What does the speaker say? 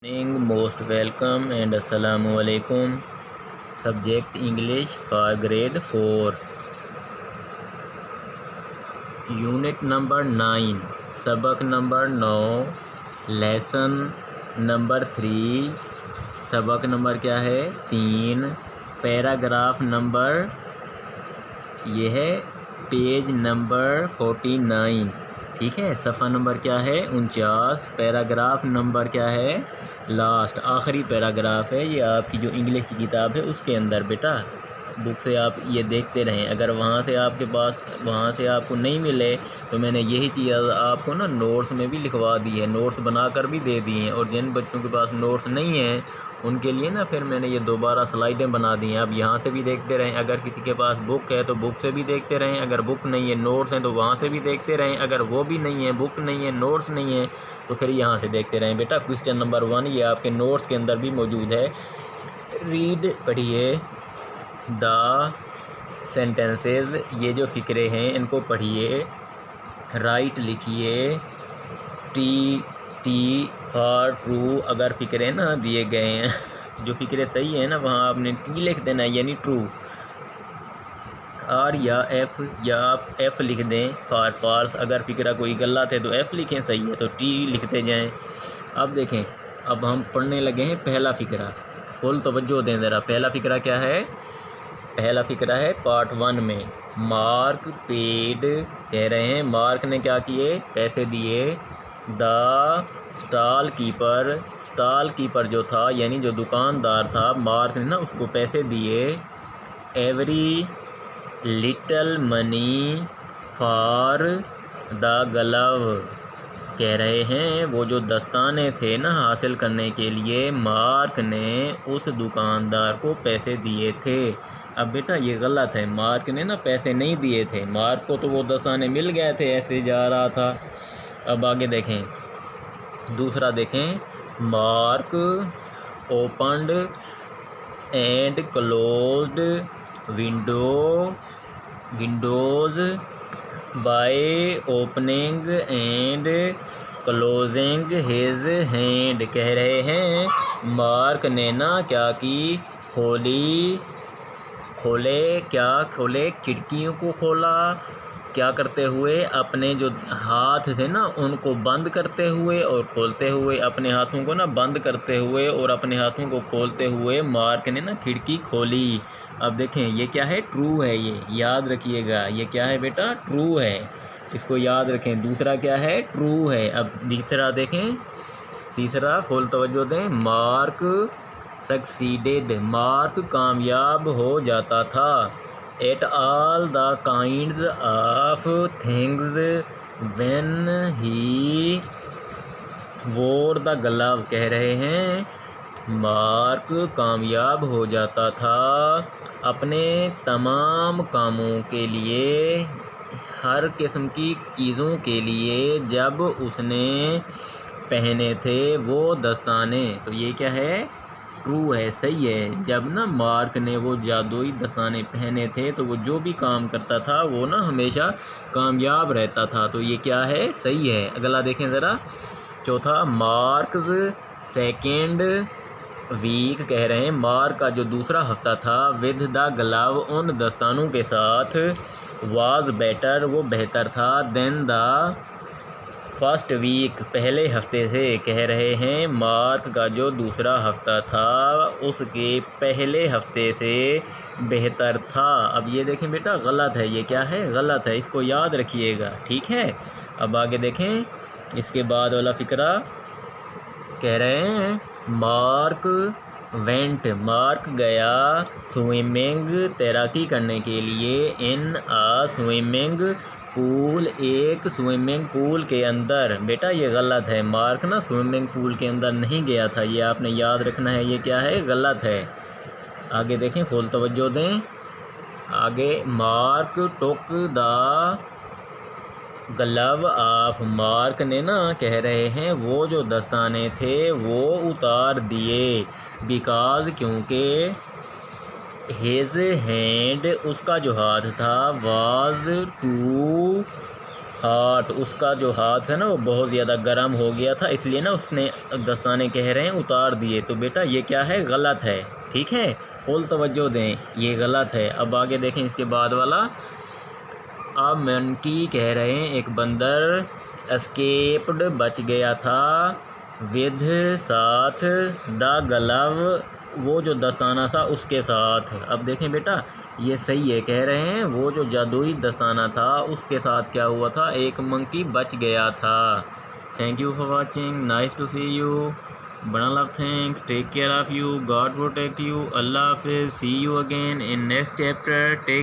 Most welcome and assalamu alaikum. Subject English for grade 4. Unit number 9. सबक number 9. Lesson number 3. सबक number क्या है 3. Paragraph number ये है पेज नंबर 49. ठीक है, सफ़ा नंबर क्या है 49. पैराग्राफ नंबर क्या है लास्ट, आखिरी पैराग्राफ है। ये आपकी जो इंग्लिश की किताब है उसके अंदर बेटा बुक से आप ये देखते रहें। अगर वहाँ से आपके पास वहाँ से आपको नहीं मिले तो मैंने यही चीज़ आपको ना नोट्स में भी लिखवा दी है, नोट्स बनाकर भी दे दिए हैं। और जिन बच्चों के पास नोट्स नहीं हैं उनके लिए ना फिर मैंने ये दोबारा स्लाइडें बना दी हैं। आप यहाँ से भी देखते रहें, अगर किसी के पास बुक है तो बुक से भी देखते रहें, अगर बुक नहीं है नोट्स हैं तो वहाँ से भी देखते रहें, अगर वो भी नहीं है बुक नहीं है नोट्स नहीं है तो फिर यहाँ से देखते रहें। बेटा क्वेश्चन नंबर 1 ये आपके नोट्स के अंदर भी मौजूद है। रीड पढ़िए द सेंटेंसेस, ये जो फ़िक्रे हैं इनको पढ़िए। राइट लिखिए टी फॉर ट्रू, अगर फ़िक्रे ना दिए गए हैं जो फ़िक्रे सही है ना वहाँ आपने टी लिख देना है यानी ट्रू। आर या आप एफ़ लिख दें फॉर फॉल्स, अगर फ़िक्रा कोई गलत है तो एफ़ लिखें, सही है तो टी लिखते जाएं। अब देखें, अब हम पढ़ने लगे हैं पहला फ़िक्रा। फुल तवज्जो दें ज़रा। पहला फ़िक्रा क्या है? पहला फ़िक्रा है पार्ट 1 में। मार्क पेड, कह रहे हैं मार्क ने क्या किए, पैसे दिए। द स्टॉल कीपर जो था यानी जो दुकानदार था, मार्क ने ना उसको पैसे दिए। Every little money for the glove, कह रहे हैं वो जो दस्ताने थे ना हासिल करने के लिए मार्क ने उस दुकानदार को पैसे दिए थे। अब बेटा ये गलत है, मार्क ने ना पैसे नहीं दिए थे, मार्क को तो वो दस्ताने मिल गए थे, ऐसे जा रहा था। अब आगे देखें, दूसरा देखें। Mark opened and closed Windows by opening and closing his hand, कह रहे हैं मार्क ने ना क्या की, खोले खिड़कियों को खोला, क्या करते हुए, अपने जो हाथ थे ना उनको बंद करते हुए और खोलते हुए, अपने हाथों को ना बंद करते हुए और अपने हाथों को खोलते हुए मार्क ने ना खिड़की खोली। अब देखें ये क्या है, ट्रू है, ये याद रखिएगा। ये क्या है बेटा, ट्रू है, इसको याद रखें। दूसरा क्या है, ट्रू है। अब तीसरा देखें, तीसरा फुल तवज्जो दें। मार्क सक्सीडेड, मार्क कामयाब हो जाता था। At all the kinds of things when he वोर द ग्लव, कह रहे हैं मार्क कामयाब हो जाता था अपने तमाम कामों के लिए, हर किस्म की चीज़ों के लिए जब उसने पहने थे वो दस्ताने। तो ये क्या है, ट्रू है, सही है। जब ना मार्क ने वो जादुई दस्ताने पहने थे तो वो जो भी काम करता था वो ना हमेशा कामयाब रहता था। तो ये क्या है, सही है। अगला देखें ज़रा, चौथा। मार्क्स सेकेंड वीक, कह रहे हैं मार्क का जो दूसरा हफ्ता था, विद द ग्लव, उन दस्तानों के साथ, वाज बेटर, वो बेहतर था, देन द फर्स्ट वीक, पहले हफ्ते से, कह रहे हैं मार्क का जो दूसरा हफ्ता था उसके पहले हफ्ते से बेहतर था। अब ये देखें बेटा गलत है, ये क्या है, गलत है, इसको याद रखिएगा, ठीक है। अब आगे देखें, इसके बाद वाला फ़िक्रा कह रहे हैं मार्क वेंट, मार्क गया, स्विमिंग, तैराकी करने के लिए, इन आ स्विमिंग पूल, एक स्विमिंग पूल के अंदर। बेटा ये गलत है, मार्क ना स्विमिंग पूल के अंदर नहीं गया था, ये आपने याद रखना है, ये क्या है, गलत है। आगे देखें, फुल तवज्जो दें। आगे mark took the glove of, mark ने ना, कह रहे हैं वो जो दस्ताने थे वो उतार दिए। बिकॉज, क्योंकि, हिज हैंड, उसका जो हाथ था, वाज टू हाथ, उसका जो हाथ है ना वो बहुत ज़्यादा गर्म हो गया था, इसलिए ना उसने दस्ताने कह रहे हैं उतार दिए। तो बेटा ये क्या है, गलत है, ठीक है, फुल तवज्जो दें, ये गलत है। अब आगे देखें इसके बाद वाला। अब मंकी कह रहे हैं एक बंदर एस्केप्ड बच गया था विद साथ द गलव, वो जो दस्ताना था उसके साथ। अब देखें बेटा ये सही है, कह रहे हैं वो जो जादुई दस्ताना था उसके साथ क्या हुआ था, एक मंकी बच गया था। Thank you for watching, nice to see you, बड़ा love, thanks, take care of you, God protect you, अल्लाह हाफिज़, see you again in next chapter, take